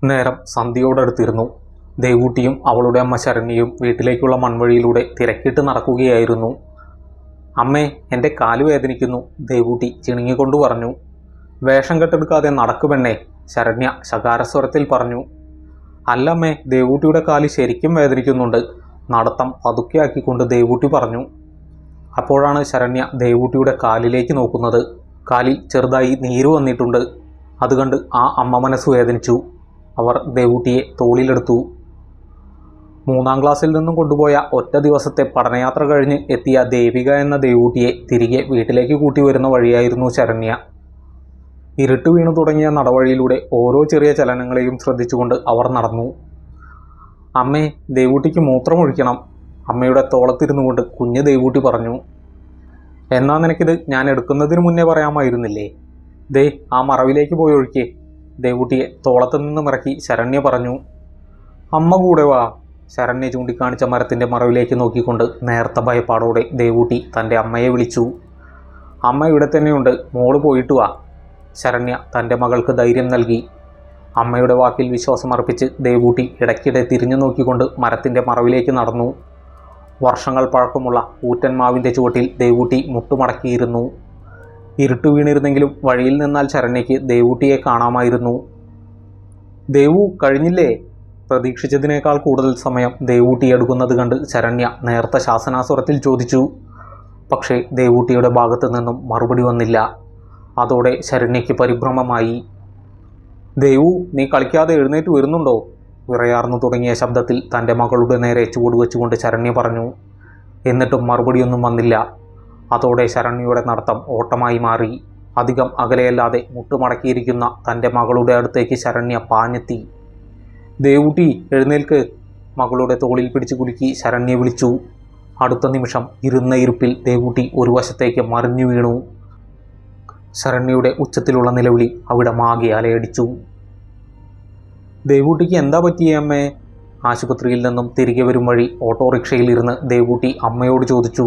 നേരം സന്ധ്യയോടടുത്തിരുന്നു. ദേവൂട്ടിയും അവളുടെ അമ്മ ശരണ്യയും വീട്ടിലേക്കുള്ള മൺവഴിയിലൂടെ തിരക്കിട്ട് നടക്കുകയായിരുന്നു. അമ്മേ, എൻ്റെ കാല് വേദനിക്കുന്നു, ദേവൂട്ടി ചിണുങ്ങിക്കൊണ്ട് പറഞ്ഞു. വേഷം കെട്ടെടുക്കാതെ നടക്കു പെണ്ണേ, ശരണ്യ ശകാരസ്വരത്തിൽ പറഞ്ഞു. അല്ലമ്മേ, ദേവൂട്ടിയുടെ കാല് ശരിക്കും വേദനിക്കുന്നുണ്ട്, നടത്തം പതുക്കെയാക്കിക്കൊണ്ട് ദേവൂട്ടി പറഞ്ഞു. അപ്പോഴാണ് ശരണ്യ ദേവൂട്ടിയുടെ കാലിലേക്ക് നോക്കുന്നത്. കാലിൽ ചെറുതായി നീര് വന്നിട്ടുണ്ട്. അത് കണ്ട് ആ അമ്മ മനസ്സ് വേദനിച്ചു. അവർ ദേവൂട്ടിയെ തോളിലെടുത്തു. 3ാം ക്ലാസ്സിൽ നിന്നും കൊണ്ടുപോയ ഒറ്റ ദിവസത്തെ പഠനയാത്ര കഴിഞ്ഞ് എത്തിയ ദേവിക എന്ന ദേവൂട്ടിയെ തിരികെ വീട്ടിലേക്ക് കൂട്ടി വരുന്ന വഴിയായിരുന്നു ശരണ്യ. ഇരുട്ട് വീണു തുടങ്ങിയ നടവഴിയിലൂടെ ഓരോ ചെറിയ ചലനങ്ങളെയും ശ്രദ്ധിച്ചുകൊണ്ട് അവർ നടന്നു. അമ്മേ, ദേവൂട്ടിക്ക് മൂത്രമൊഴിക്കണം, അമ്മയുടെ തോളത്തിരുന്നു കൊണ്ട് കുഞ്ഞ് ദേവൂട്ടി പറഞ്ഞു. എന്നാ നിനക്കിത് ഞാൻ എടുക്കുന്നതിന് മുന്നേ പറയാമായിരുന്നില്ലേ? ദേ ആ മറവിലേക്ക് പോയി ഒഴിക്കേ, ദേവൂട്ടിയെ തോളത്ത് നിന്നും ഇറക്കി ശരണ്യ പറഞ്ഞു. അമ്മ കൂടെ വാ, ശരണ്യ ചൂണ്ടിക്കാണിച്ച മരത്തിൻ്റെ മറവിലേക്ക് നോക്കിക്കൊണ്ട് നേർത്ത ഭയപ്പാടോടെ ദേവൂട്ടി തൻ്റെ അമ്മയെ വിളിച്ചു. അമ്മ ഇവിടെ തന്നെയുണ്ട്, മോള് പോയിട്ട് വാ, ശരണ്യ തൻ്റെ മകൾക്ക് ധൈര്യം നൽകി. അമ്മയുടെ വാക്കിൽ വിശ്വാസമർപ്പിച്ച് ദേവൂട്ടി ഇടയ്ക്കിടെ തിരിഞ്ഞു നോക്കിക്കൊണ്ട് മരത്തിൻ്റെ മറവിലേക്ക് നടന്നു. വർഷങ്ങൾ പഴക്കമുള്ള കൂറ്റൻ മാവിൻ്റെ ചുവട്ടിൽ ദേവൂട്ടി മുട്ടുമടക്കിയിരുന്നു. ഇരുട്ട് വീണിരുന്നെങ്കിലും വഴിയിൽ നിന്നാൽ ശരണ്യയ്ക്ക് ദേവൂട്ടിയെ കാണാമായിരുന്നു. ദേവു കഴിഞ്ഞില്ലേ? പ്രതീക്ഷിച്ചതിനേക്കാൾ കൂടുതൽ സമയം ദേവൂട്ടി എടുക്കുന്നത് കണ്ട് ശരണ്യ നേർത്ത ശാസനാസ്വരത്തിൽ ചോദിച്ചു. പക്ഷേ ദേവൂട്ടിയുടെ ഭാഗത്തു നിന്നും മറുപടി വന്നില്ല. അതോടെ ശരണ്യയ്ക്ക് പരിഭ്രമമായി. ദേവു, നീ കളിക്കാതെ എഴുന്നേറ്റ് വരുന്നുണ്ടോ? വിറയാർന്നു തുടങ്ങിയ ശബ്ദത്തിൽ തൻ്റെ മകളുടെ നേരെ ചുവടുവെച്ചുകൊണ്ട് ശരണ്യ പറഞ്ഞു. എന്നിട്ടും മറുപടിയൊന്നും വന്നില്ല. അതോടെ ശരണ്യയുടെ നടത്തം ഓട്ടമായി മാറി. അധികം അകലെയല്ലാതെ മുട്ടുമടക്കിയിരിക്കുന്ന തൻ്റെ മകളുടെ അടുത്തേക്ക് ശരണ്യ പാഞ്ഞെത്തി. ദേവൂട്ടി എഴുന്നേൽക്ക്, മകളുടെ തോളിൽ പിടിച്ചു കുലുക്കി ശരണ്യ വിളിച്ചു. അടുത്ത നിമിഷം ഇരുന്ന ഇരുപ്പിൽ ദേവൂട്ടി ഒരു വശത്തേക്ക് മറിഞ്ഞു വീണു. ശരണ്യയുടെ ഉച്ചത്തിലുള്ള നിലവിളി അവിടെ മാകെ അലയടിച്ചു. ദേവൂട്ടിക്ക് എന്താ പറ്റിയേ അമ്മേ? ആശുപത്രിയിൽ നിന്നും തിരികെ വരും വഴി ഓട്ടോറിക്ഷയിൽ ഇരുന്ന് ദേവൂട്ടി അമ്മയോട് ചോദിച്ചു.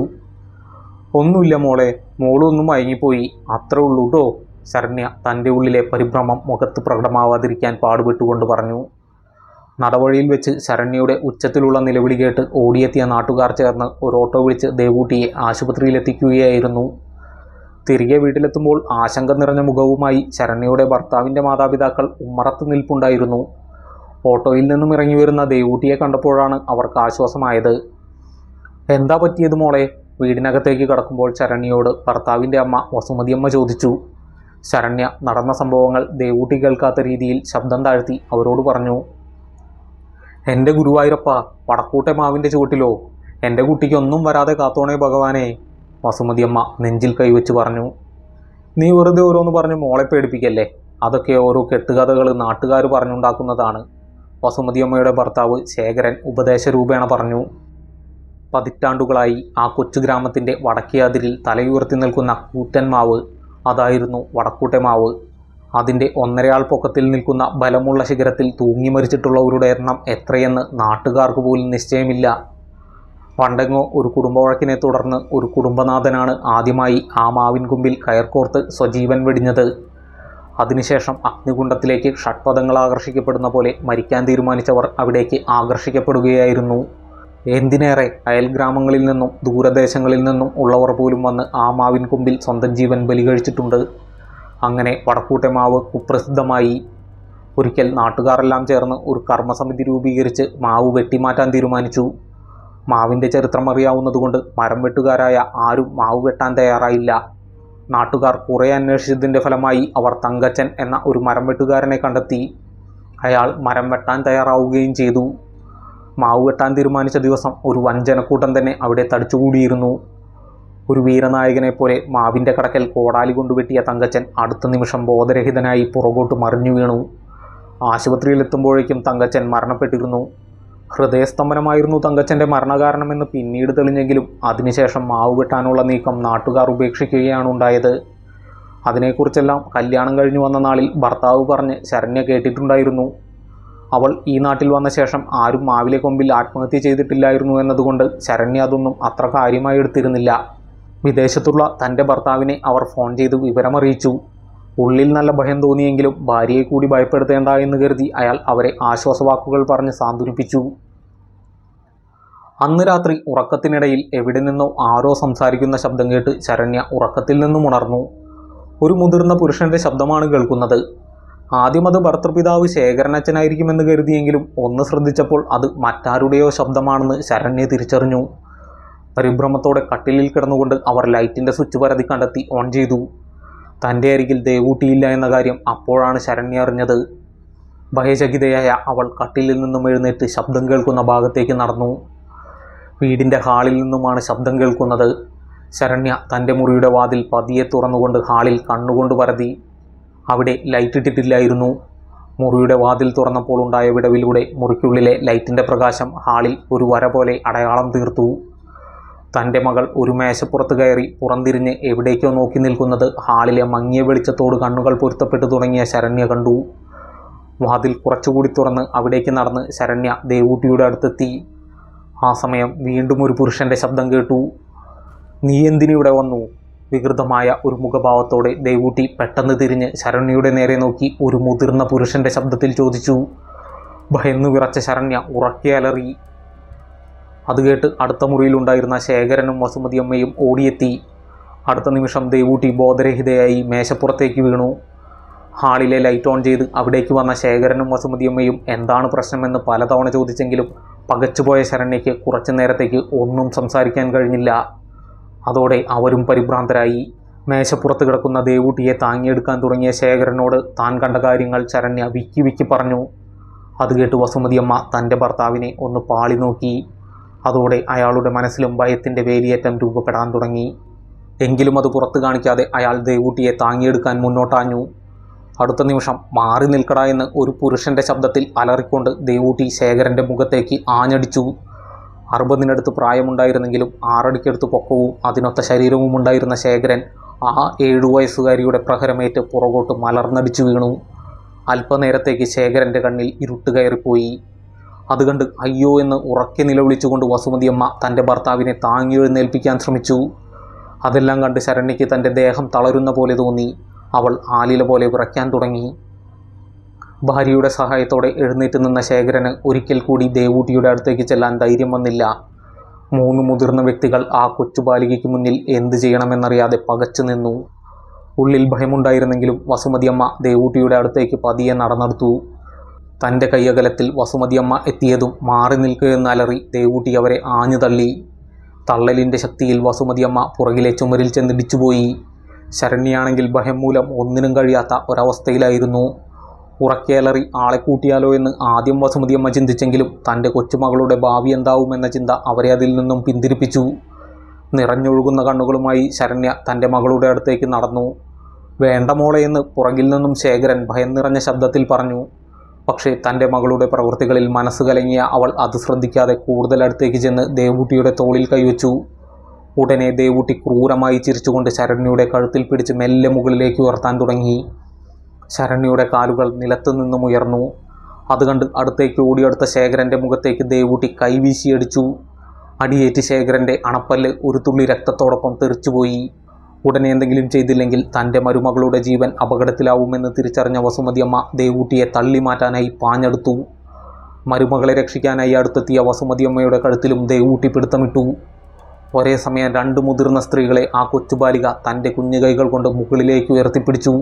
ഒന്നുമില്ല മോളെ, മോളൊന്നും മയങ്ങിപ്പോയി, അത്രേ ഉള്ളൂ കേട്ടോ, ശരണ്യ തൻ്റെ ഉള്ളിലെ പരിഭ്രമം മുഖത്ത് പ്രകടമാവാതിരിക്കാൻ പാടുപെട്ടുകൊണ്ട് പറഞ്ഞു. നടവഴിയിൽ വെച്ച് ശരണ്യയുടെ ഉച്ചത്തിലുള്ള നിലവിളി കേട്ട് ഓടിയെത്തിയ നാട്ടുകാർ ചേർന്ന് ഒരു ഓട്ടോ വിളിച്ച് ദേവൂട്ടിയെ ആശുപത്രിയിലെത്തിക്കുകയായിരുന്നു. തിരികെ വീട്ടിലെത്തുമ്പോൾ ആശങ്ക നിറഞ്ഞ മുഖവുമായി ശരണ്യയുടെ ഭർത്താവിൻ്റെ മാതാപിതാക്കൾ ഉമ്മറത്ത് നിൽപ്പുണ്ടായിരുന്നു. ഓട്ടോയിൽ നിന്നും ഇറങ്ങി വരുന്ന ദേവൂട്ടിയെ കണ്ടപ്പോഴാണ് അവർക്ക് ആശ്വാസമായത്. എന്താ പറ്റിയത് മോളെ? വീടിനകത്തേക്ക് കടക്കുമ്പോൾ ശരണ്യയോട് ഭർത്താവിൻ്റെ അമ്മ വസുമതിയമ്മ ചോദിച്ചു. ശരണ്യ നടന്ന സംഭവങ്ങൾ ദേവൂട്ടി കേൾക്കാത്ത രീതിയിൽ ശബ്ദം താഴ്ത്തി അവരോട് പറഞ്ഞു. എൻ്റെ ഗുരുവായൂരപ്പ, വടക്കൂട്ടെ മാവിൻ്റെ ചുവട്ടിലോ? എൻ്റെ കുട്ടിക്കൊന്നും വരാതെ കാത്തോണേ ഭഗവാനെ, വസുമതിയമ്മ നെഞ്ചിൽ കൈവച്ച് പറഞ്ഞു. നീ വെറുതെ ഓരോന്ന് പറഞ്ഞ് മോളെ പേടിപ്പിക്കല്ലേ, അതൊക്കെ ഓരോ കെട്ടുകഥകൾ നാട്ടുകാർ പറഞ്ഞുണ്ടാക്കുന്നതാണ്, വസുമതിയമ്മയുടെ ഭർത്താവ് ശേഖരൻ ഉപദേശരൂപേണ പറഞ്ഞു. പതിറ്റാണ്ടുകളായി ആ കൊച്ചു ഗ്രാമത്തിൻ്റെ വടക്കേ അതിരിൽ തലയുയർത്തി നിൽക്കുന്ന കൂറ്റൻ മാവ്, അതായിരുന്നു വടക്കൂട്ടെ മാവ്. അതിൻ്റെ 1.5 ആൾ പൊക്കത്തിൽ നിൽക്കുന്ന ബലമുള്ള ശിഖരത്തിൽ തൂങ്ങി മരിച്ചിട്ടുള്ളവരുടെ എണ്ണം എത്രയെന്ന് നാട്ടുകാർക്ക് പോലും നിശ്ചയമില്ല. പണ്ടെങ്ങോ ഒരു കുടുംബവഴക്കിനെ തുടർന്ന് ഒരു കുടുംബനാഥനാണ് ആദ്യമായി ആ മാവിൻ കൊമ്പിൽ കയർക്കോർത്ത് സ്വജീവൻ വെടിഞ്ഞത്. അതിനുശേഷം അഗ്നികുണ്ഡത്തിലേക്ക് ഷഡ്പദങ്ങൾ ആകർഷിക്കപ്പെടുന്ന പോലെ മരിക്കാൻ തീരുമാനിച്ചവർ അവിടേക്ക് ആകർഷിക്കപ്പെടുകയായിരുന്നു. എന്തിനേറെ അയൽഗ്രാമങ്ങളിൽ നിന്നും ദൂരദേശങ്ങളിൽ നിന്നും ഉള്ളവർ പോലും വന്ന് ആ മാവിൻ കൊമ്പിൽ സ്വന്തം ജീവൻ ബലികഴിച്ചിട്ടുണ്ട്. അങ്ങനെ വടക്കൂട്ടെ മാവ് കുപ്രസിദ്ധമായി. ഒരിക്കൽ നാട്ടുകാരെല്ലാം ചേർന്ന് ഒരു കർമ്മസമിതി രൂപീകരിച്ച് മാവ് വെട്ടിമാറ്റാൻ തീരുമാനിച്ചു. മാവിൻ്റെ ചരിത്രം അറിയാവുന്നതുകൊണ്ട് മരം വെട്ടുകാരായ ആരും മാവ് വെട്ടാൻ തയ്യാറായില്ല. നാട്ടുകാർ കുറേ അന്വേഷിച്ചതിൻ്റെ ഫലമായി അവർ തങ്കച്ചൻ എന്ന ഒരു മരം വെട്ടുകാരനെ കണ്ടെത്തി. അയാൾ മരം വെട്ടാൻ തയ്യാറാവുകയും ചെയ്തു. മാവ് വെട്ടാൻ തീരുമാനിച്ച ദിവസം ഒരു വഞ്ചനക്കൂട്ടം തന്നെ അവിടെ തടിച്ചുകൂടിയിരുന്നു. ഒരു വീരനായകനെ പോലെ മാവിൻ്റെ കടക്കൽ കോടാലി കൊണ്ടുവെട്ടിയ തങ്കച്ചൻ അടുത്ത നിമിഷം ബോധരഹിതനായി പുറകോട്ട് മറിഞ്ഞു വീണു. ആശുപത്രിയിലെത്തുമ്പോഴേക്കും തങ്കച്ചൻ മരണപ്പെട്ടിരുന്നു. ഹൃദയസ്തംഭനമായിരുന്നു തങ്കച്ചൻ്റെ മരണകാരണമെന്ന് പിന്നീട് തെളിഞ്ഞെങ്കിലും അതിനുശേഷം മാവ് വെട്ടാനുള്ള നീക്കം നാട്ടുകാർ ഉപേക്ഷിക്കുകയാണ് ഉണ്ടായത്. അതിനെക്കുറിച്ചെല്ലാം കല്യാണം കഴിഞ്ഞു വന്ന നാളിൽ ഭർത്താവ് പറഞ്ഞ് ശരണ്യ കേട്ടിട്ടുണ്ടായിരുന്നു. അവൾ ഈ നാട്ടിൽ വന്ന ശേഷം ആരും മാവിലെ കൊമ്പിൽ ആത്മഹത്യ ചെയ്തിട്ടില്ലായിരുന്നു എന്നതുകൊണ്ട് ശരണ്യ അതൊന്നും അത്ര കാര്യമായി എടുത്തിരുന്നില്ല. വിദേശത്തുള്ള തൻ്റെ ഭർത്താവിനെ അവർ ഫോൺ ചെയ്ത് വിവരമറിയിച്ചു. ഉള്ളിൽ നല്ല ഭയം തോന്നിയെങ്കിലും ഭാര്യയെ കൂടി ഭയപ്പെടുത്തേണ്ട എന്ന് കരുതി അയാൾ അവരെ ആശ്വാസവാക്കുകൾ പറഞ്ഞ് സാന്ത്വനിപ്പിച്ചു. അന്ന് രാത്രി ഉറക്കത്തിനിടയിൽ എവിടെ നിന്നോ ആരോ സംസാരിക്കുന്ന ശബ്ദം കേട്ട് ശരണ്യ ഉറക്കത്തിൽ നിന്നും ഉണർന്നു. ഒരു മുതിർന്ന പുരുഷന്റെ ശബ്ദമാണ് കേൾക്കുന്നത്. ആദ്യം അത് ഭർത്തൃപിതാവ് ശേഖരനച്ഛനായിരിക്കുമെന്ന് കരുതിയെങ്കിലും ഒന്ന് ശ്രദ്ധിച്ചപ്പോൾ അത് മറ്റാരുടെയോ ശബ്ദമാണെന്ന് ശരണ്യ തിരിച്ചറിഞ്ഞു. പരിഭ്രമത്തോടെ കട്ടിലിൽ കിടന്നുകൊണ്ട് അവർ ലൈറ്റിൻ്റെ സ്വിച്ച് പരതി കണ്ടെത്തി ഓൺ ചെയ്തു. തൻ്റെ അരികിൽ ദേവൂട്ടിയില്ല എന്ന കാര്യം അപ്പോഴാണ് ശരണ്യ അറിഞ്ഞത്. ഭയചകിതയായ അവൾ കട്ടിലിൽ നിന്നും എഴുന്നേറ്റ് ശബ്ദം കേൾക്കുന്ന ഭാഗത്തേക്ക് നടന്നു. വീടിൻ്റെ ഹാളിൽ നിന്നുമാണ് ശബ്ദം കേൾക്കുന്നത്. ശരണ്യ തൻ്റെ മുറിയുടെ വാതിൽ പതിയെ തുറന്നുകൊണ്ട് ഹാളിൽ കണ്ണുകൊണ്ട് പരതി. അവിടെ ലൈറ്റ് ഇട്ടിട്ടില്ലായിരുന്നു. മുറിയുടെ വാതിൽ തുറന്നപ്പോൾ ഉണ്ടായ വിടവിലൂടെ മുറിക്കുള്ളിലെ ലൈറ്റിൻ്റെ പ്രകാശം ഹാളിൽ ഒരു വര പോലെ അടയാളം തീർത്തു. തൻ്റെ മകൾ ഒരു മേശപ്പുറത്ത് കയറി പുറംതിരിഞ്ഞ് എവിടേക്കോ നോക്കി നിൽക്കുന്നത് ഹാളിലെ മങ്ങിയ വെളിച്ചത്തോട് കണ്ണുകൾ പൊരുത്തപ്പെട്ടു തുടങ്ങിയ ശരണ്യ കണ്ടു. വാതിൽ കുറച്ചുകൂടി തുറന്ന് അവിടേക്ക് നടന്ന് ശരണ്യ ദേവൂട്ടിയുടെ അടുത്തെത്തി. ആ സമയം വീണ്ടും ഒരു പുരുഷൻ്റെ ശബ്ദം കേട്ടു. "നീ എന്തിനിവിടെ വന്നു?" വികൃതമായ ഒരു മുഖഭാവത്തോടെ ദേവൂട്ടി പെട്ടെന്ന് തിരിഞ്ഞ് ശരണ്യയുടെ നേരെ നോക്കി ഒരു മുതിർന്ന പുരുഷൻ്റെ ശബ്ദത്തിൽ ചോദിച്ചു. ഭയന്നു വിറച്ച ശരണ്യ ഉറക്കെ അലറി. അത് കേട്ട് അടുത്ത മുറിയിലുണ്ടായിരുന്ന ശേഖരനും വസുമതിയമ്മയും ഓടിയെത്തി. അടുത്ത നിമിഷം ദേവൂട്ടി ബോധരഹിതയായി മേശപ്പുറത്തേക്ക് വീണു. ഹാളിലെ ലൈറ്റ് ഓൺ ചെയ്ത് അവിടേക്ക് വന്ന ശേഖരനും വസുമതിയമ്മയും എന്താണ് പ്രശ്നമെന്ന് പലതവണ ചോദിച്ചെങ്കിലും പകച്ചുപോയ ശരണ്യയ്ക്ക് കുറച്ചു നേരത്തേക്ക് ഒന്നും സംസാരിക്കാൻ കഴിഞ്ഞില്ല. അതോടെ അവരും പരിഭ്രാന്തരായി. മേശപ്പുറത്ത് കിടക്കുന്ന ദേവൂട്ടിയെ താങ്ങിയെടുക്കാൻ തുടങ്ങിയ ശേഖരനോട് താൻ കണ്ട കാര്യങ്ങൾ ശരണ്യ വിക്കി വിക്കി പറഞ്ഞു. അത് കേട്ട് വസുമതിയമ്മ തൻ്റെ ഭർത്താവിനെ ഒന്ന് പാളി നോക്കി. അതോടെ അയാളുടെ മനസ്സിലും ഭയത്തിൻ്റെ വേലിയേറ്റം രൂപപ്പെടാൻ തുടങ്ങി. എങ്കിലും അത് പുറത്തു കാണിക്കാതെ അയാൾ ദേവൂട്ടിയെ താങ്ങിയെടുക്കാൻ മുന്നോട്ടാഞ്ഞു. അടുത്ത നിമിഷം "മാറി നിൽക്കടാ" എന്ന് ഒരു പുരുഷൻ്റെ ശബ്ദത്തിൽ അലറിക്കൊണ്ട് ദേവൂട്ടി ശേഖരൻ്റെ മുഖത്തേക്ക് ആഞ്ഞടിച്ചു. 60-നടുത്ത് പ്രായമുണ്ടായിരുന്നെങ്കിലും 6 അടിക്കടുത്ത് പൊക്കവും അതിനൊത്ത ശരീരവും ഉണ്ടായിരുന്ന ശേഖരൻ ആ 7 വയസ്സുകാരിയുടെ പ്രഹരമേറ്റ് പുറകോട്ട് മലർന്നടിച്ചു വീണു. അല്പനേരത്തേക്ക് ശേഖരൻ്റെ കണ്ണിൽ ഇരുട്ട് കയറിപ്പോയി. അത് കണ്ട് അയ്യോ എന്ന് ഉറക്കെ നിലവിളിച്ചുകൊണ്ട് വസുമതിയമ്മ തൻ്റെ ഭർത്താവിനെ താങ്ങി എഴുന്നേൽപ്പിക്കാൻ ശ്രമിച്ചു. അതെല്ലാം കണ്ട് ശരണ്യയ്ക്ക് തൻ്റെ ദേഹം തളരുന്ന പോലെ തോന്നി. അവൾ ആലില പോലെ വിറയ്ക്കാൻ തുടങ്ങി. ഭാര്യയുടെ സഹായത്തോടെ എഴുന്നേറ്റ് നിന്ന ശേഖരന് ഒരിക്കൽ കൂടി ദേവൂട്ടിയുടെ അടുത്തേക്ക് ചെല്ലാൻ ധൈര്യം വന്നില്ല. 3 മുതിർന്ന വ്യക്തികൾ ആ കൊച്ചുബാലികയ്ക്ക് മുന്നിൽ എന്ത് ചെയ്യണമെന്നറിയാതെ പകച്ചു നിന്നു. ഉള്ളിൽ ഭയമുണ്ടായിരുന്നെങ്കിലും വസുമതിയമ്മ ദേവൂട്ടിയുടെ അടുത്തേക്ക് പതിയെ നടന്നെടുത്തു. തൻ്റെ കൈയകലത്തിൽ വസുമതിയമ്മ എത്തിയതും "മാറി നിൽക്കുക" എന്നലറി ദേവൂട്ടി അവരെ ആഞ്ഞു തള്ളി. തള്ളലിൻ്റെ ശക്തിയിൽ വസുമതിയമ്മ പുറകിലെ ചുമരിൽ ചെന്നിടിച്ചുപോയി. ശരണ്യാണെങ്കിൽ ഭയം മൂലം ഒന്നിനും കഴിയാത്ത ഒരവസ്ഥയിലായിരുന്നു. ഉറക്കെ അലറി ആളെ കൂട്ടിയാലോ എന്ന് ആദ്യം വസുമതിയമ്മ ചിന്തിച്ചെങ്കിലും തൻ്റെ കൊച്ചുമകളുടെ ഭാവി എന്താവുമെന്ന ചിന്ത അവരെ അതിൽ നിന്നും പിന്തിരിപ്പിച്ചു. നിറഞ്ഞൊഴുകുന്ന കണ്ണുകളുമായി ശരണ്യ തൻ്റെ മകളുടെ അടുത്തേക്ക് നടന്നു. "വേണ്ട മോളെ" എന്ന് പുറകിൽ നിന്നും ശേഖരൻ ഭയം നിറഞ്ഞ ശബ്ദത്തിൽ പറഞ്ഞു. പക്ഷേ തൻ്റെ മകളുടെ പ്രവൃത്തികളിൽ മനസ്സ് കലങ്ങിയ അവൾ അത് ശ്രദ്ധിക്കാതെ കൂടുതൽ അടുത്തേക്ക് ചെന്ന് ദേവൂട്ടിയുടെ തോളിൽ കൈവച്ചു. ഉടനെ ദേവൂട്ടി ക്രൂരമായി ചിരിച്ചുകൊണ്ട് ശരണ്യയുടെ കഴുത്തിൽ പിടിച്ച് മെല്ലെ മുകളിലേക്ക് ഉയർത്താൻ തുടങ്ങി. ശരണ്യയുടെ കാലുകൾ നിലത്തു നിന്നും ഉയർന്നു. അത് കണ്ട് അടുത്തേക്ക് ഓടിയെടുത്ത ശേഖരൻ്റെ മുഖത്തേക്ക് ദേവൂട്ടി കൈവീശിയടിച്ചു. അടിയേറ്റ് ശേഖരൻ്റെ അണപ്പല്ല് ഒരു തുള്ളി രക്തത്തോടൊപ്പം തെറിച്ചുപോയി. ഉടനെ എന്തെങ്കിലും ചെയ്തില്ലെങ്കിൽ തൻ്റെ മരുമകളുടെ ജീവൻ അപകടത്തിലാവുമെന്ന് തിരിച്ചറിഞ്ഞ വസുമതിയമ്മ ദേവൂട്ടിയെ തള്ളി മാറ്റാനായി പാഞ്ഞെടുത്തു. മരുമകളെ രക്ഷിക്കാനായി അടുത്തെത്തിയ വസുമതിയമ്മയുടെ കഴുത്തിലും ദേവൂട്ടി പിടുത്തമിട്ടു. ഒരേ സമയം 2 മുതിർന്ന സ്ത്രീകളെ ആ കൊച്ചുബാലിക തൻ്റെ കുഞ്ഞുകൈകൾ കൊണ്ട് മുകളിലേക്ക് ഉയർത്തിപ്പിടിച്ചു.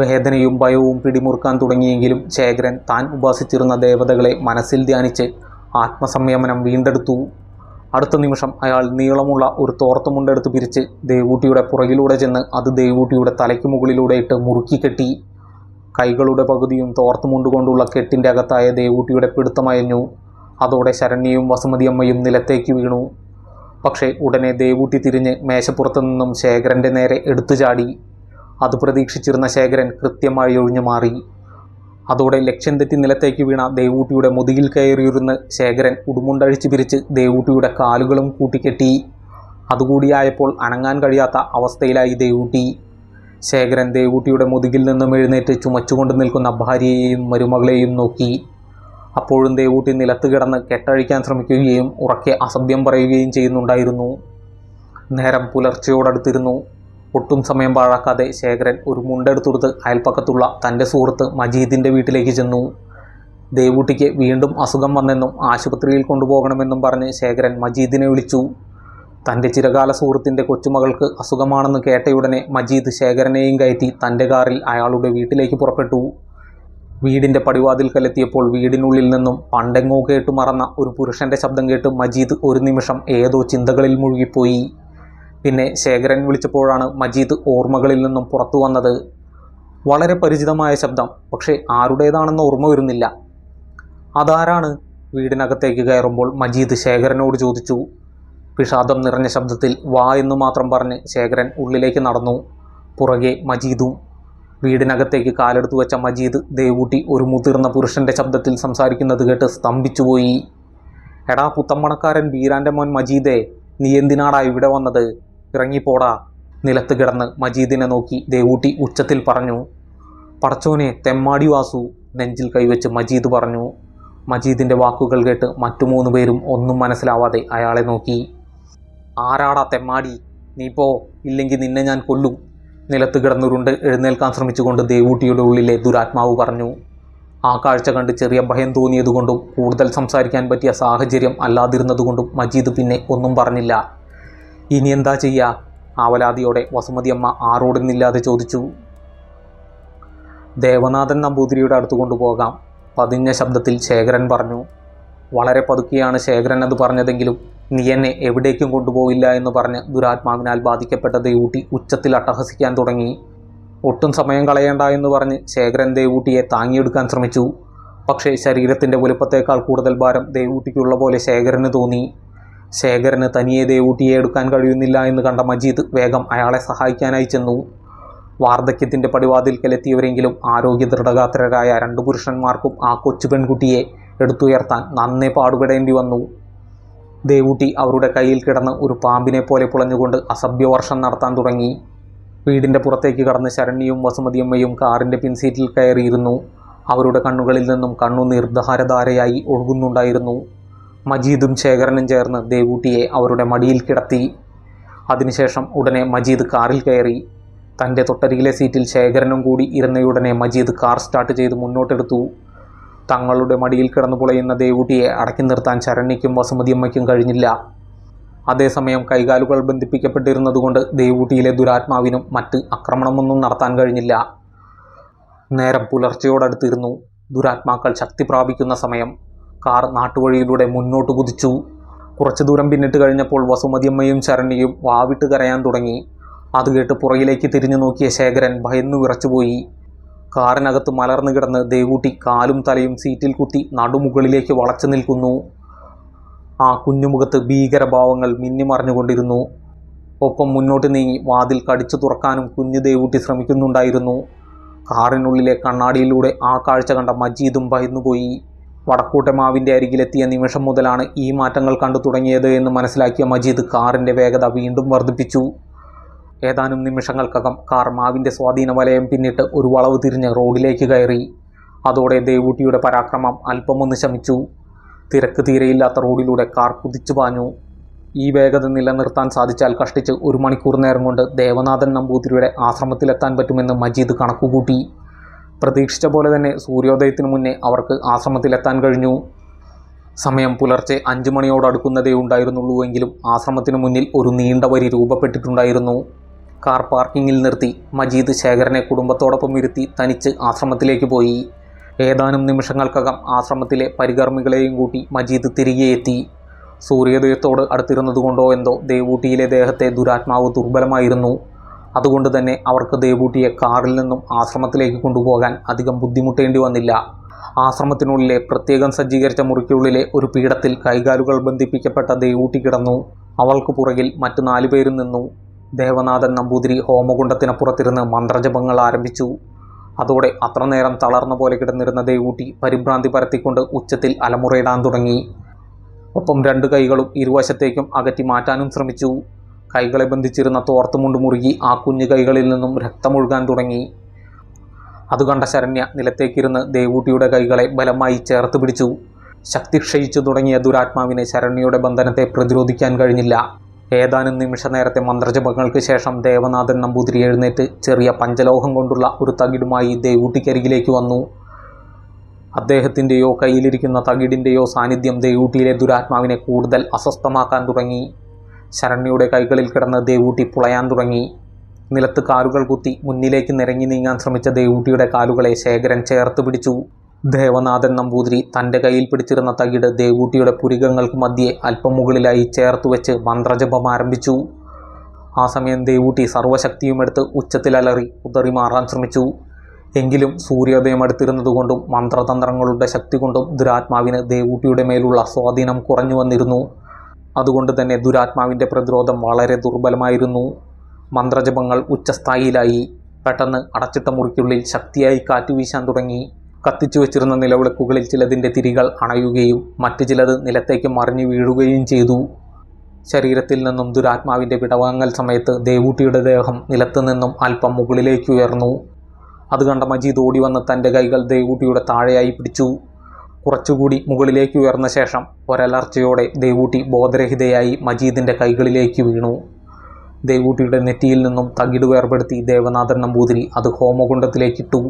വേദനയും ഭയവും പിടിമുറുക്കാൻ തുടങ്ങിയെങ്കിലും ശേഖരൻ താൻ ഉപാസിച്ചിരുന്ന ദേവതകളെ മനസ്സിൽ ധ്യാനിച്ച് ആത്മസംയമനം വീണ്ടെടുത്തു. അടുത്ത നിമിഷം അയാൾ നീളമുള്ള ഒരു തോർത്തുമുണ്ടെടുത്ത് പിരിച്ച് ദേവൂട്ടിയുടെ പുറകിലൂടെ ചെന്ന് അത് ദേവൂട്ടിയുടെ തലയ്ക്ക് മുകളിലൂടെ ഇട്ട് മുറുക്കി കെട്ടി. കൈകളുടെ പകുതിയും തോർത്തുമുണ്ടുകൊണ്ടുള്ള കെട്ടിൻ്റെ അകത്തായ ദേവൂട്ടിയുടെ പിടുത്തമയഞ്ഞു. അതോടെ ശരണ്യയും വസുമതിയമ്മയും നിലത്തേക്ക് വീണു. പക്ഷേ ഉടനെ ദേവൂട്ടി തിരിഞ്ഞ് മേശപ്പുറത്തു നിന്നും ശേഖരൻ്റെ നേരെ എടുത്തു ചാടി. അത് പ്രതീക്ഷിച്ചിരുന്ന ശേഖരൻ കൃത്യമായി ഒഴിഞ്ഞു മാറി. അതോടെ ലക്ഷ്യം തെറ്റി നിലത്തേക്ക് വീണ ദേവൂട്ടിയുടെ മുതുകിൽ കയറിയിരുന്ന് ശേഖരൻ ഉടുമുണ്ടഴിച്ച് പിരിച്ച് ദേവൂട്ടിയുടെ കാലുകളും കൂട്ടിക്കെട്ടി. അതുകൂടിയായപ്പോൾ അനങ്ങാൻ കഴിയാത്ത അവസ്ഥയിലായി ദേവൂട്ടി. ശേഖരൻ ദേവൂട്ടിയുടെ മുതുകിൽ നിന്നും എഴുന്നേറ്റ് ചുമച്ചുകൊണ്ട് നിൽക്കുന്ന ഭാര്യയെയും മരുമകളെയും നോക്കി. അപ്പോഴും ദേവൂട്ടി നിലത്ത് കിടന്ന് കെട്ടഴിക്കാൻ ശ്രമിക്കുകയും ഉറക്കെ അസഭ്യം പറയുകയും ചെയ്യുന്നുണ്ടായിരുന്നു. നേരം പുലർച്ചയോടടുത്തിരുന്നു. ഒട്ടും സമയം പാഴാക്കാതെ ശേഖരൻ ഒരു മുണ്ടെടുത്തെടുത്ത് അയൽപ്പക്കത്തുള്ള തൻ്റെ സുഹൃത്ത് മജീദിൻ്റെ വീട്ടിലേക്ക് ചെന്നു. ദേവൂട്ടിക്ക് വീണ്ടും അസുഖം വന്നെന്നും ആശുപത്രിയിൽ കൊണ്ടുപോകണമെന്നും പറഞ്ഞ് ശേഖരൻ മജീദിനെ വിളിച്ചു. തൻ്റെ ചിരകാല സുഹൃത്തിൻ്റെ കൊച്ചുമകൾക്ക് അസുഖമാണെന്ന് കേട്ടയുടനെ മജീദ് ശേഖരനെയും കയറ്റി തൻ്റെ കാറിൽ അയാളുടെ വീട്ടിലേക്ക് പുറപ്പെട്ടു. വീടിൻ്റെ പടിവാതിൽക്കലെത്തിയപ്പോൾ വീടിനുള്ളിൽ നിന്നും പണ്ടെങ്ങോ കേട്ടു മറന്ന ഒരു പുരുഷൻ്റെ ശബ്ദം കേട്ട് മജീദ് ഒരു നിമിഷം ഏതോ ചിന്തകളിൽ മുഴുകിപ്പോയി. പിന്നെ ശേഖരൻ വിളിച്ചപ്പോഴാണ് മജീദ് ഓർമ്മകളിൽ നിന്നും പുറത്തു വന്നത്. വളരെ പരിചിതമായ ശബ്ദം, പക്ഷേ ആരുടേതാണെന്ന് ഓർമ്മ വരുന്നില്ല. അതാരാണ്? വീടിനകത്തേക്ക് കയറുമ്പോൾ മജീദ് ശേഖരനോട് ചോദിച്ചു. വിഷാദം നിറഞ്ഞ ശബ്ദത്തിൽ വാ എന്ന് മാത്രം പറഞ്ഞ് ശേഖരൻ ഉള്ളിലേക്ക് നടന്നു. പുറകെ മജീദും. വീടിനകത്തേക്ക് കാലെടുത്തു വെച്ച മജീദ് ദേവൂട്ടി ഒരു മുതിർന്ന പുരുഷൻ്റെ ശബ്ദത്തിൽ സംസാരിക്കുന്നത് കേട്ട് സ്തംഭിച്ചുപോയി. എടാ പുത്തമ്മണക്കാരൻ ബീരാൻ്റെ മോൻ മജീദേ, നീ എന്തിനാടാ ഇവിടെ വന്നത്? ഇറങ്ങിപ്പോടാ. നിലത്ത് കിടന്ന് മജീദിനെ നോക്കി ദേവൂട്ടി ഉച്ചത്തിൽ പറഞ്ഞു. പടച്ചോനെ, തെമ്മാടി വാസു, നെഞ്ചിൽ കൈവച്ച് മജീദ് പറഞ്ഞു. മജീദിൻ്റെ വാക്കുകൾ കേട്ട് മറ്റു 3 പേരും ഒന്നും മനസ്സിലാവാതെ അയാളെ നോക്കി. ആരാടാ തെമ്മാടി? നീ പോ, ഇല്ലെങ്കിൽ നിന്നെ ഞാൻ കൊല്ലും. നിലത്ത് കിടന്നുരുണ്ട് എഴുന്നേൽക്കാൻ ശ്രമിച്ചുകൊണ്ട് ദേവൂട്ടിയുടെ ഉള്ളിലെ ദുരാത്മാവ് പറഞ്ഞു. ആ കാഴ്ച കണ്ട് ചെറിയ ഭയം തോന്നിയതുകൊണ്ടും കൂടുതൽ സംസാരിക്കാൻ പറ്റിയ സാഹചര്യം അല്ലാതിരുന്നതുകൊണ്ടും മജീദ് പിന്നെ ഒന്നും പറഞ്ഞില്ല. ഇനി എന്താ ചെയ്യുക? ആവലാതിയോടെ വസുമതിയമ്മ ആരോടെന്നില്ലാതെ ചോദിച്ചു. ദേവനാഥൻ നമ്പൂതിരിയുടെ അടുത്ത് കൊണ്ടുപോകാം, പതിഞ്ഞ ശബ്ദത്തിൽ ശേഖരൻ പറഞ്ഞു. വളരെ പതുക്കെയാണ് ശേഖരൻ അത് പറഞ്ഞതെങ്കിലും നീ എന്നെ എവിടേക്കും കൊണ്ടുപോയില്ല എന്ന് പറഞ്ഞ് ദുരാത്മാവിനാൽ ബാധിക്കപ്പെട്ട ദേവൂട്ടി ഉച്ചത്തിൽ അട്ടഹസിക്കാൻ തുടങ്ങി. ഒട്ടും സമയം കളയേണ്ട എന്ന് പറഞ്ഞ് ശേഖരൻ ദേവൂട്ടിയെ താങ്ങിയെടുക്കാൻ ശ്രമിച്ചു. പക്ഷേ ശരീരത്തിൻ്റെ വലുപ്പത്തേക്കാൾ കൂടുതൽ ഭാരം ദേവൂട്ടിക്കുള്ള പോലെ ശേഖരന് തോന്നി. ശേഖരന് തനിയെ ദേവൂട്ടിയെ എടുക്കാൻ കഴിയുന്നില്ല എന്ന് കണ്ട മജീദ് വേഗം അയാളെ സഹായിക്കാനായി ചെന്നു. വാർദ്ധക്യത്തിൻ്റെ പടിവാതിൽക്കലെത്തിയവരെങ്കിലും ആരോഗ്യ ദൃഢഗാത്രരായ 2 പുരുഷന്മാർക്കും ആ കൊച്ചു പെൺകുട്ടിയെ എടുത്തുയർത്താൻ നന്നേ പാടുപെടേണ്ടി വന്നു. ദേവൂട്ടി അവരുടെ കയ്യിൽ കിടന്ന് ഒരു പാമ്പിനെ പോലെ പുളഞ്ഞുകൊണ്ട് അസഭ്യവർഷം നടത്താൻ തുടങ്ങി. വീടിൻ്റെ പുറത്തേക്ക് കടന്ന് ശരണ്യയും വസുമതിയമ്മയും കാറിൻ്റെ പിൻസീറ്റിൽ കയറിയിരുന്നു. അവരുടെ കണ്ണുകളിൽ നിന്നും കണ്ണുനീർ ധാരധാരയായി ഒഴുകുന്നുണ്ടായിരുന്നു. മജീദും ശേഖരനും ചേർന്ന് ദേവൂട്ടിയെ അവരുടെ മടിയിൽ കിടത്തി. അതിനുശേഷം ഉടനെ മജീദ് കാറിൽ കയറി. തൻ്റെ തൊട്ടരികിലെ സീറ്റിൽ ശേഖരനും കൂടി ഇരുന്നയുടനെ മജീദ് കാർ സ്റ്റാർട്ട് ചെയ്ത് മുന്നോട്ടെടുത്തു. തങ്ങളുടെ മടിയിൽ കിടന്നു പുളയുന്ന ദേവൂട്ടിയെ അടക്കി നിർത്താൻ ശരണ്യയ്ക്കും വസുമതിയമ്മയ്ക്കും കഴിഞ്ഞില്ല. അതേസമയം കൈകാലുകൾ ബന്ധിപ്പിക്കപ്പെട്ടിരുന്നതുകൊണ്ട് ദേവൂട്ടിയിലെ ദുരാത്മാവിനും മറ്റ് ആക്രമണമൊന്നും നടത്താൻ കഴിഞ്ഞില്ല. നേരം പുലർച്ചയോടടുത്തിരുന്നു. ദുരാത്മാക്കൾ ശക്തി പ്രാപിക്കുന്ന സമയം. കാർ നാട്ടുവഴിയിലൂടെ മുന്നോട്ട് കുതിച്ചു. കുറച്ചു ദൂരം പിന്നിട്ട് കഴിഞ്ഞപ്പോൾ വസുമതിയമ്മയും ശരണ്യയും വാവിട്ട് കരയാൻ തുടങ്ങി. അത് കേട്ട് പുറകിലേക്ക് തിരിഞ്ഞു നോക്കിയ ശേഖരൻ ഭയന്നു വിറച്ചുപോയി. കാറിനകത്ത് മലർന്നു കിടന്ന് ദേവൂട്ടി കാലും തലയും സീറ്റിൽ കുത്തി നടുമുകളിലേക്ക് വളച്ചു നിൽക്കുന്നു. ആ കുഞ്ഞുമുഖത്ത് ഭീകരഭാവങ്ങൾ മിന്നിമറിഞ്ഞുകൊണ്ടിരുന്നു. ഒപ്പം മുന്നോട്ട് നീങ്ങി വാതിൽ കടിച്ചു തുറക്കാനും കുഞ്ഞു ദേവൂട്ടി ശ്രമിക്കുന്നുണ്ടായിരുന്നു. കാറിനുള്ളിലെ കണ്ണാടിയിലൂടെ ആ കാഴ്ച കണ്ട മജീദും ഭയന്നുപോയി. വടക്കൂട്ടെ മാവിൻ്റെ അരികിലെത്തിയ നിമിഷം മുതലാണ് ഈ മാറ്റങ്ങൾ കണ്ടു തുടങ്ങിയത് എന്ന് മനസ്സിലാക്കിയ മജീദ് കാറിൻ്റെ വേഗത വീണ്ടും വർദ്ധിപ്പിച്ചു. ഏതാനും നിമിഷങ്ങൾക്കകം കാർ മാവിൻ്റെ സ്വാധീന വലയം പിന്നിട്ട് ഒരു വളവ് തിരിഞ്ഞ് റോഡിലേക്ക് കയറി. അതോടെ ദേവൂട്ടിയുടെ പരാക്രമം അല്പമൊന്ന് ശമിച്ചു. തിരക്ക് തീരെയില്ലാത്ത റോഡിലൂടെ കാർ കുതിച്ചു പാഞ്ഞു. ഈ വേഗത നിലനിർത്താൻ സാധിച്ചാൽ കഷ്ടിച്ച് 1 മണിക്കൂർ നേരം കൊണ്ട് ദേവനാഥൻ നമ്പൂതിരിയുടെ ആശ്രമത്തിലെത്താൻ പറ്റുമെന്ന് മജീദ് കണക്കുകൂട്ടി. പ്രതീക്ഷിച്ച പോലെ തന്നെ സൂര്യോദയത്തിനു മുന്നേ അവർക്ക് ആശ്രമത്തിലെത്താൻ കഴിഞ്ഞു. സമയം പുലർച്ചെ 5 മണിയോടടുക്കുന്നതേ ഉണ്ടായിരുന്നുള്ളൂവെങ്കിലും ആശ്രമത്തിനു മുന്നിൽ ഒരു നീണ്ട വരി രൂപപ്പെട്ടിട്ടുണ്ടായിരുന്നു. കാർ പാർക്കിങ്ങിൽ നിർത്തി മജീദ് ശേഖരനെ കുടുംബത്തോടൊപ്പം ഇരുത്തി തനിച്ച് ആശ്രമത്തിലേക്ക് പോയി. ഏതാനും നിമിഷങ്ങൾക്കകം ആശ്രമത്തിലെ പരികർമ്മികളെയും കൂട്ടി മജീദ് തിരികെ എത്തി. സൂര്യോദയത്തോട് അടുത്തിരുന്നതുകൊണ്ടോ എന്തോ ദേവൂട്ടിയിലെ ദേഹത്തെ ദുരാത്മാവ് ദുർബലമായിരുന്നു. അതുകൊണ്ട് തന്നെ അവർക്ക് ദേവൂട്ടിയെ കാറിൽ നിന്നും ആശ്രമത്തിലേക്ക് കൊണ്ടുപോകാൻ അധികം ബുദ്ധിമുട്ടേണ്ടി വന്നില്ല. ആശ്രമത്തിനുള്ളിലെ പ്രത്യേകം സജ്ജീകരിച്ച മുറിക്കുള്ളിലെ ഒരു പീഠത്തിൽ കൈകാലുകൾ ബന്ധിപ്പിക്കപ്പെട്ട ദേവൂട്ടി കിടന്നു. അവൾക്ക് പുറകിൽ മറ്റ് 4 പേരും നിന്നു. ദേവനാഥൻ നമ്പൂതിരി ഹോമകുണ്ടത്തിനപ്പുറത്തിരുന്ന് മന്ത്രജപങ്ങൾ ആരംഭിച്ചു. അതോടെ അത്ര നേരം തളർന്ന പോലെ കിടന്നിരുന്ന ദേവൂട്ടി പരിഭ്രാന്തി പരത്തിക്കൊണ്ട് ഉച്ചത്തിൽ അലമുറയിടാൻ തുടങ്ങി. ഒപ്പം 2 കൈകളും ഇരുവശത്തേക്കും അകറ്റി മാറ്റാനും ശ്രമിച്ചു. കൈകളെ ബന്ധിച്ചിരുന്ന തോർത്തുമുണ്ട് മുറുകി ആ കുഞ്ഞു കൈകളിൽ നിന്നും രക്തമൊഴുകാൻ തുടങ്ങി. അത് കണ്ട ശരണ്യ നിലത്തേക്കിരുന്ന് ദേവൂട്ടിയുടെ കൈകളെ ബലമായി ചേർത്ത് പിടിച്ചു. ശക്തി ക്ഷയിച്ചു തുടങ്ങിയ ദുരാത്മാവിനെ ശരണ്യയുടെ ബന്ധനത്തെ പ്രതിരോധിക്കാൻ കഴിഞ്ഞില്ല. ഏതാനും നിമിഷ നേരത്തെ മന്ത്രജപങ്ങൾക്ക് ശേഷം ദേവനാഥൻ നമ്പൂതിരി എഴുന്നേറ്റ് ചെറിയ പഞ്ചലോഹം കൊണ്ടുള്ള ഒരു തകിടുമായി ദേവൂട്ടിക്കരികിലേക്ക് വന്നു. അദ്ദേഹത്തിൻ്റെയോ കയ്യിലിരിക്കുന്ന തകിടിൻ്റെയോ സാന്നിധ്യം ദേവൂട്ടിയിലെ ദുരാത്മാവിനെ കൂടുതൽ അസ്വസ്ഥമാക്കാൻ തുടങ്ങി. ശരണ്യയുടെ കൈകളിൽ കിടന്ന് ദേവൂട്ടി പുളയാൻ തുടങ്ങി. നിലത്ത് കാലുകൾ കുത്തി മുന്നിലേക്ക് നിരങ്ങി നീങ്ങാൻ ശ്രമിച്ച ദേവൂട്ടിയുടെ കാലുകളെ ശേഖരൻ ചേർത്ത് പിടിച്ചു. ദേവനാഥൻ നമ്പൂതിരി തൻ്റെ കയ്യിൽ പിടിച്ചിരുന്ന തകിട് ദേവൂട്ടിയുടെ പുരികങ്ങൾക്ക് മധ്യേ അല്പം മുകളിലായി ചേർത്ത് വെച്ച് മന്ത്രജപം ആരംഭിച്ചു. ആ സമയം ദേവൂട്ടി സർവ്വശക്തിയുമെടുത്ത് ഉച്ചത്തിലലറി കുതറി മാറാൻ ശ്രമിച്ചു. എങ്കിലും സൂര്യോദയം അടുത്തിരുന്നതുകൊണ്ടും മന്ത്രതന്ത്രങ്ങളുടെ ശക്തി കൊണ്ടും ദുരാത്മാവിന് ദേവൂട്ടിയുടെ മേലുള്ള സ്വാധീനം കുറഞ്ഞു വന്നിരുന്നു. അതുകൊണ്ട് തന്നെ ദുരാത്മാവിൻ്റെ പ്രതിരോധം വളരെ ദുർബലമായിരുന്നു. മന്ത്രജപങ്ങൾ ഉച്ചസ്ഥായിയിലായി. പെട്ടെന്ന് അടച്ചിട്ട മുറിക്കുള്ളിൽ ശക്തിയായി കാറ്റുവീശാൻ തുടങ്ങി. കത്തിച്ചു വെച്ചിരുന്ന നിലവിളക്കുകളിൽ ചിലതിൻ്റെ തിരികൾ അണയുകയും മറ്റു ചിലത് നിലത്തേക്ക് മറിഞ്ഞു വീഴുകയും ചെയ്തു. ശരീരത്തിൽ നിന്നും ദുരാത്മാവിൻ്റെ വിടവാങ്ങൽ സമയത്ത് ദേവൂട്ടിയുടെ ദേഹം നിലത്തു നിന്നും അല്പം മുകളിലേക്ക് ഉയർന്നു. അത് കണ്ട മജീദ് ഓടി വന്ന് തൻ്റെ കൈകൾ ദേവൂട്ടിയുടെ താഴെയായി പിടിച്ചു. കുറച്ചുകൂടി മുകളിലേക്ക് ഉയർന്ന ശേഷം ഒരലർച്ചയോടെ ദേവൂട്ടി ബോധരഹിതയായി മജീദിൻ്റെ കൈകളിലേക്ക് വീണു. ദേവൂട്ടിയുടെ നെറ്റിയിൽ നിന്നും തകിട് വേർപെടുത്തി ദേവനാഥൻ നമ്പൂതിരി അത് ഹോമകുണ്ഡത്തിലേക്കിട്ടു.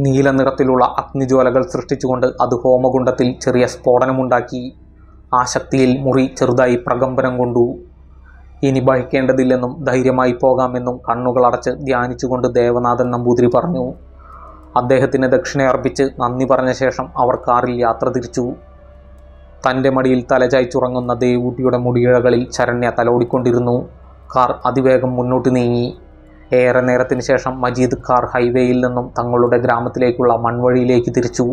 നീല നിറത്തിലുള്ള അഗ്നിജ്വാലകൾ സൃഷ്ടിച്ചുകൊണ്ട് അത് ഹോമകുണ്ഡത്തിൽ ചെറിയ സ്ഫോടനമുണ്ടാക്കി. ആ ശക്തിയിൽ മുറി ചെറുതായി പ്രകമ്പനം കൊണ്ടു. ഇനി ഭയക്കേണ്ടതില്ലെന്നും ധൈര്യമായി പോകാമെന്നും കണ്ണുകളടച്ച് ധ്യാനിച്ചുകൊണ്ട് ദേവനാഥൻ നമ്പൂതിരി പറഞ്ഞു. അദ്ദേഹത്തിന് ദക്ഷിണയർപ്പിച്ച് നന്ദി പറഞ്ഞ ശേഷം അവർ കാറിൽ യാത്ര തിരിച്ചു. തൻ്റെ മടിയിൽ തലചായ്ച്ചുറങ്ങുന്ന ദേവൂട്ടിയുടെ മുടിയിഴകളിൽ ശരണ്യ തലോടിക്കൊണ്ടിരുന്നു. കാർ അതിവേഗം മുന്നോട്ട് നീങ്ങി. ഏറെ നേരത്തിന് ശേഷം മജീദ് കാർ ഹൈവേയിൽ നിന്നും തങ്ങളുടെ ഗ്രാമത്തിലേക്കുള്ള മൺവഴിയിലേക്ക് തിരിച്ചു.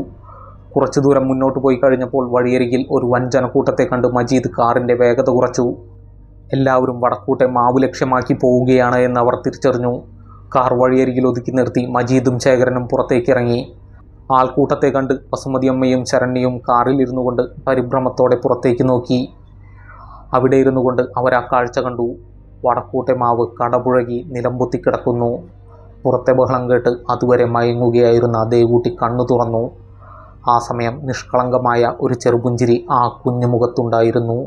കുറച്ചു ദൂരം മുന്നോട്ട് പോയി കഴിഞ്ഞപ്പോൾ വഴിയരികിൽ ഒരു വൻ ജനക്കൂട്ടത്തെ കണ്ട് മജീദ് കാറിൻ്റെ വേഗത കുറച്ചു. എല്ലാവരും വടക്കൂട്ടെ മാവ് ലക്ഷ്യമാക്കി പോവുകയാണ് എന്ന് അവർ തിരിച്ചറിഞ്ഞു. കാർ വഴിയരികിൽ ഒതുക്കി നിർത്തി മജീദും ശേഖരനും പുറത്തേക്കിറങ്ങി. ആൾക്കൂട്ടത്തെ കണ്ട് വസുമതിയമ്മയും ശരണ്യയും കാറിൽ ഇരുന്നു കൊണ്ട് പരിഭ്രമത്തോടെ പുറത്തേക്ക് നോക്കി. അവിടെ ഇരുന്നു കൊണ്ട് അവരാ കാഴ്ച കണ്ടു. വടക്കൂട്ടെ മാവ് കടപുഴകി നിലംപൊത്തി കിടക്കുന്നു. പുറത്തെ ബഹളം കേട്ട് അതുവരെ മയങ്ങുകയായിരുന്ന ദേവൂട്ടി കണ്ണു തുറന്നു. ആ സമയം നിഷ്കളങ്കമായ ഒരു ചെറുപുഞ്ചിരി ആ കുഞ്ഞുമുഖത്തുണ്ടായിരുന്നു.